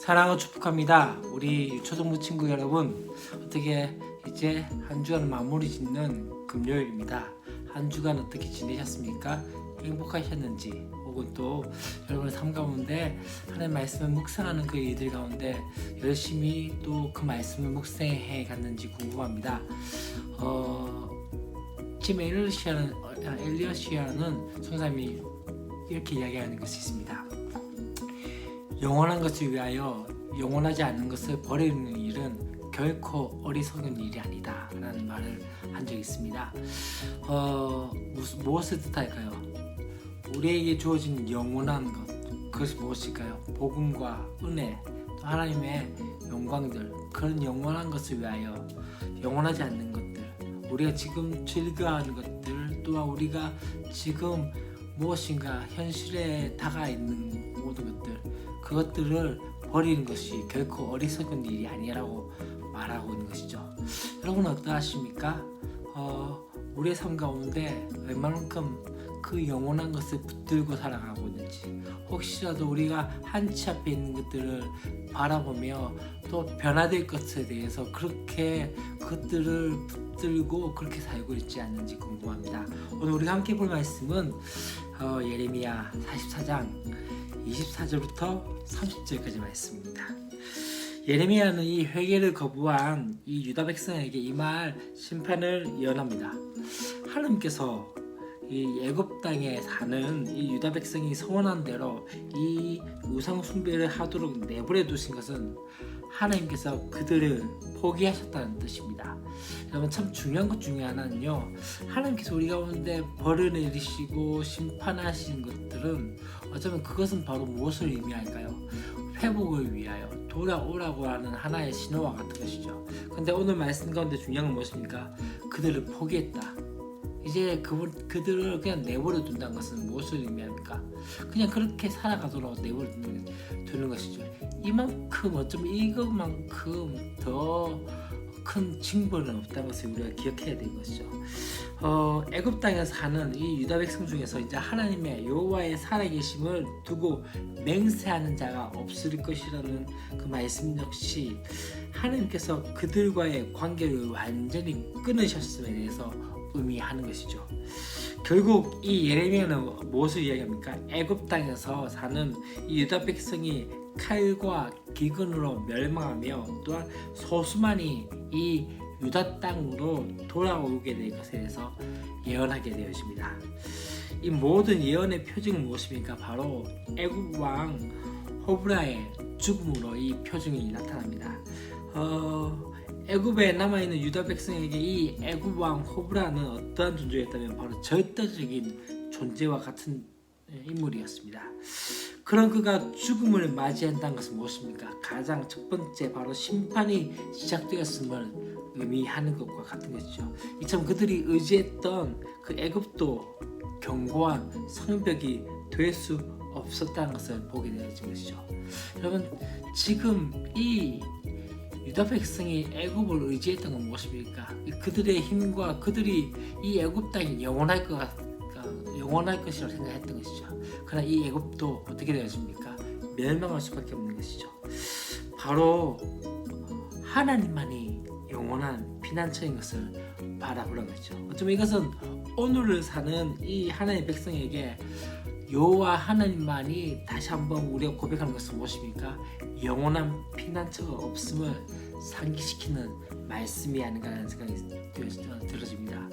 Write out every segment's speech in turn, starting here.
사랑하고 축복합니다. 우리 초등부 친구 여러분, 어떻게 이제 한 주간 마무리 짓는 금요일입니다. 한 주간 어떻게 지내셨습니까? 행복하셨는지, 혹은 또 여러분의 삶 가운데 하나님의 말씀을 묵상하는 그 일들 가운데 열심히 또 그 말씀을 묵상해 갔는지 궁금합니다. 지금 엘리엇이라는 성사님이 이렇게 이야기하는 것이 있습니다. 영원한 것을 위하여 영원하지 않는 것을 버리는 일은 결코 어리석은 일이 아니다 라는 말을 한 적이 있습니다. 무엇을 뜻할까요? 우리에게 주어진 영원한 것, 그것이 무엇일까요? 복음과 은혜, 또 하나님의 영광들, 그런 영원한 것을 위하여 영원하지 않는 것들, 우리가 지금 즐거워하는 것들, 또한 우리가 지금 무엇인가 현실에 다가와 있는 모든 것들, 그것들을 버리는 것이 결코 어리석은 일이 아니라고 말하고 있는 것이죠. 여러분은 어떠하십니까? 우리의 삶 가운데 얼마만큼 그 영원한 것을 붙들고 살아가고 있는지, 혹시라도 우리가 한치 앞에 있는 것들을 바라보며 또 변화될 것에 대해서 그렇게 그것들을 붙들고 그렇게 살고 있지 않는지 궁금합니다. 오늘 우리가 함께 볼 말씀은 예레미야 44장 24절부터 30절까지 말씀입니다. 예레미야는 이 회개를 거부한 이 유다 백성에게 이 말 심판을 예언합니다. 하나님께서 이 애굽 땅에 사는 이 유다 백성이 소원한 대로 이 우상 숭배를 하도록 내버려 두신 것은 하나님께서 그들을 포기하셨다는 뜻입니다. 여러분, 참 중요한 것 중에 하나는요, 하나님께서 우리 가운데 벌을 내리시고 심판하시는 것들은 어쩌면 그것은 바로 무엇을 의미할까요? 회복을 위하여 돌아오라고 하는 하나의 신호와 같은 것이죠. 근데 오늘 말씀 가운데 중요한 건 무엇입니까? 그들을 포기했다. 이제 그들을 그냥 내버려 둔다는 것은 무엇을 의미합니까? 그냥 그렇게 살아가도록 내버려 두는 것이죠. 이만큼, 어쩌면 이것만큼 더 큰 징벌은 없다는 것을 우리가 기억해야 되는 것이죠. 애굽 땅에 사는 이 유다 백성 중에서 이제 하나님의 여호와의 살아계심을 두고 맹세하는 자가 없을 것이라는 그 말씀 역시 하나님께서 그들과의 관계를 완전히 끊으셨음에 대해서 의미하는 것이죠. 결국 이 예레미야는 무엇을 이야기합니까? 애굽 땅에서 사는 이 유다 백성이 칼과 기근으로 멸망하며 또한 소수만이 이 유다 땅으로 돌아오게 될 것에 대해서 예언하게 되어집니다. 이 모든 예언의 표징은 무엇입니까? 바로 애굽 왕 호브라의 죽음으로 이 표징이 나타납니다. 애굽에 남아있는 유다 백성에게 이 애굽 왕 호브라는 어떠한 존재였다면 바로 절대적인 존재와 같은 인물이었습니다. 그런 그가 죽음을 맞이한다는 것은 무엇입니까? 가장 첫 번째 바로 심판이 시작되었음을 의미하는 것과 같은 것이죠. 이처럼 그들이 의지했던 그 애굽도 견고한 성벽이 될 수 없었다는 것을 보게 되어진 것이죠. 여러분, 지금 이 유다 백성이 애굽을 의지했던 건 무엇입니까? 그들의 힘과 그들이 이 애굽 땅이 영원할 것이라고 생각했던 것이죠. 그러나 이 애굽도 어떻게 되었습니까? 멸망할 수밖에 없는 것이죠. 바로 하나님만이 영원한 피난처인 것을 바라보는 것이죠. 어쩌면 이것은 오늘을 사는 이 하나님의 백성에게 여호와 하나님만이 다시 한번 우리가 고백하는 것은 무엇입니까? 영원한 피난처가 없음을 상기시키는 말씀이 아닌가 하는 생각이 들어집니다.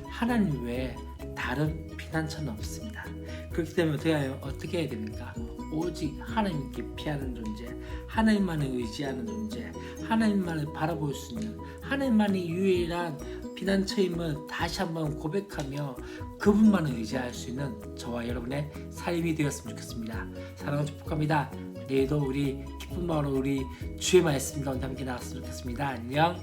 하나님 외에 다른 피난처는 없습니다. 그렇기 때문에 어떻게 해야 됩니까? 오직 하나님께 피하는 존재, 하나님만을 의지하는 존재, 하나님만을 바라볼 수 있는, 하나님만이 유일한 피난처임을 다시 한번 고백하며 그분만을 의지할 수 있는 저와 여러분의 삶이 되었으면 좋겠습니다. 사랑을 축복합니다. 내일도 우리 기쁜 마음으로 우리 주의 말씀 가운데 함께 나갔으면 좋겠습니다. 안녕.